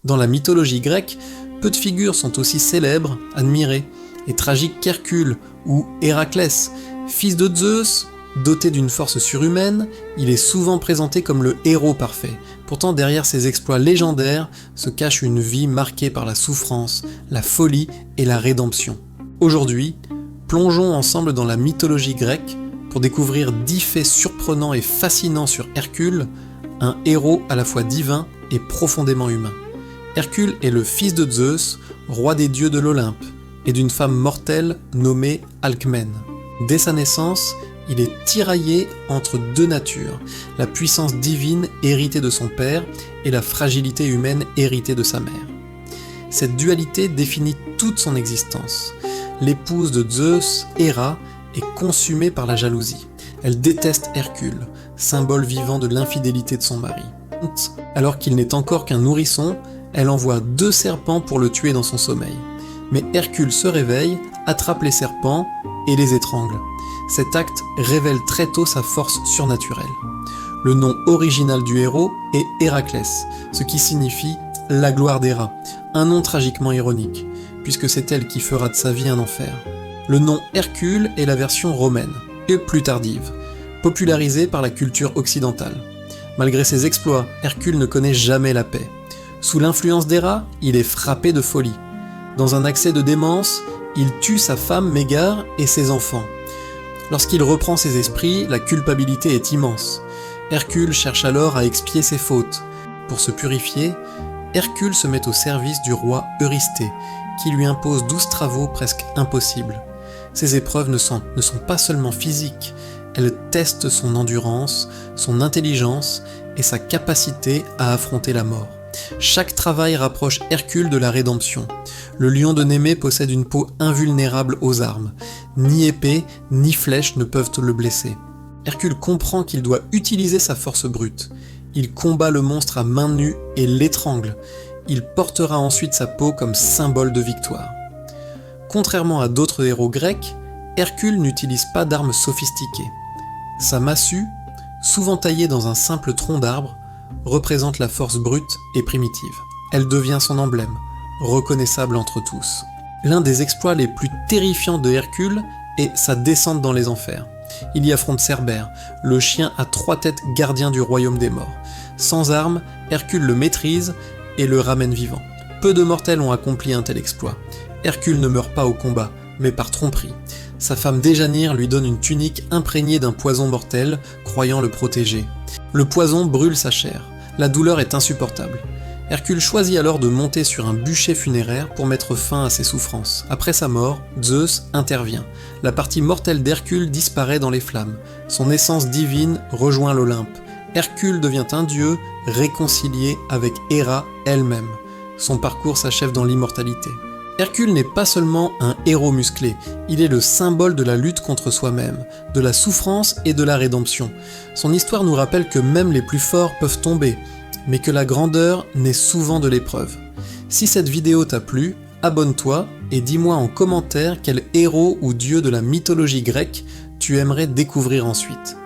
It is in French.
Dans la mythologie grecque, peu de figures sont aussi célèbres, admirées et tragiques qu'Hercule ou Héraclès. Fils de Zeus, doté d'une force surhumaine, il est souvent présenté comme le héros parfait. Pourtant, derrière ces exploits légendaires se cache une vie marquée par la souffrance, la folie et la rédemption. Aujourd'hui, plongeons ensemble dans la mythologie grecque pour découvrir 10 faits surprenants et fascinants sur Hercule, un héros à la fois divin et profondément humain. Hercule est le fils de Zeus, roi des dieux de l'Olympe, et d'une femme mortelle nommée Alcmène. Dès sa naissance, il est tiraillé entre deux natures, la puissance divine héritée de son père et la fragilité humaine héritée de sa mère. Cette dualité définit toute son existence. L'épouse de Zeus, Héra, est consumée par la jalousie. Elle déteste Hercule, symbole vivant de l'infidélité de son mari. Alors qu'il n'est encore qu'un nourrisson, elle envoie 2 serpents pour le tuer dans son sommeil. Mais Hercule se réveille, attrape les serpents et les étrangle. Cet acte révèle très tôt sa force surnaturelle. Le nom original du héros est Héraclès, ce qui signifie « la gloire d'Héra », un nom tragiquement ironique, puisque c'est elle qui fera de sa vie un enfer. Le nom Hercule est la version romaine, et plus tardive, popularisée par la culture occidentale. Malgré ses exploits, Hercule ne connaît jamais la paix. Sous l'influence d'Héra, il est frappé de folie. Dans un accès de démence, il tue sa femme Mégare et ses enfants. Lorsqu'il reprend ses esprits, la culpabilité est immense. Hercule cherche alors à expier ses fautes. Pour se purifier, Hercule se met au service du roi Eurysthée, qui lui impose 12 travaux presque impossibles. Ces épreuves ne sont pas seulement physiques, elles testent son endurance, son intelligence et sa capacité à affronter la mort. Chaque travail rapproche Hercule de la rédemption. Le lion de Némée possède une peau invulnérable aux armes. Ni épée, ni flèche ne peuvent le blesser. Hercule comprend qu'il doit utiliser sa force brute. Il combat le monstre à main nue et l'étrangle. Il portera ensuite sa peau comme symbole de victoire. Contrairement à d'autres héros grecs, Hercule n'utilise pas d'armes sophistiquées. Sa massue, souvent taillée dans un simple tronc d'arbre, représente la force brute et primitive. Elle devient son emblème, reconnaissable entre tous. L'un des exploits les plus terrifiants de Hercule est sa descente dans les enfers. Il y affronte Cerbère, le chien à 3 têtes gardien du royaume des morts. Sans armes, Hercule le maîtrise et le ramène vivant. Peu de mortels ont accompli un tel exploit. Hercule ne meurt pas au combat, mais par tromperie. Sa femme Déjanire lui donne une tunique imprégnée d'un poison mortel, croyant le protéger. Le poison brûle sa chair. La douleur est insupportable. Hercule choisit alors de monter sur un bûcher funéraire pour mettre fin à ses souffrances. Après sa mort, Zeus intervient. La partie mortelle d'Hercule disparaît dans les flammes. Son essence divine rejoint l'Olympe. Hercule devient un dieu réconcilié avec Héra elle-même. Son parcours s'achève dans l'immortalité. Hercule n'est pas seulement un héros musclé, il est le symbole de la lutte contre soi-même, de la souffrance et de la rédemption. Son histoire nous rappelle que même les plus forts peuvent tomber, mais que la grandeur naît souvent de l'épreuve. Si cette vidéo t'a plu, abonne-toi et dis-moi en commentaire quel héros ou dieu de la mythologie grecque tu aimerais découvrir ensuite.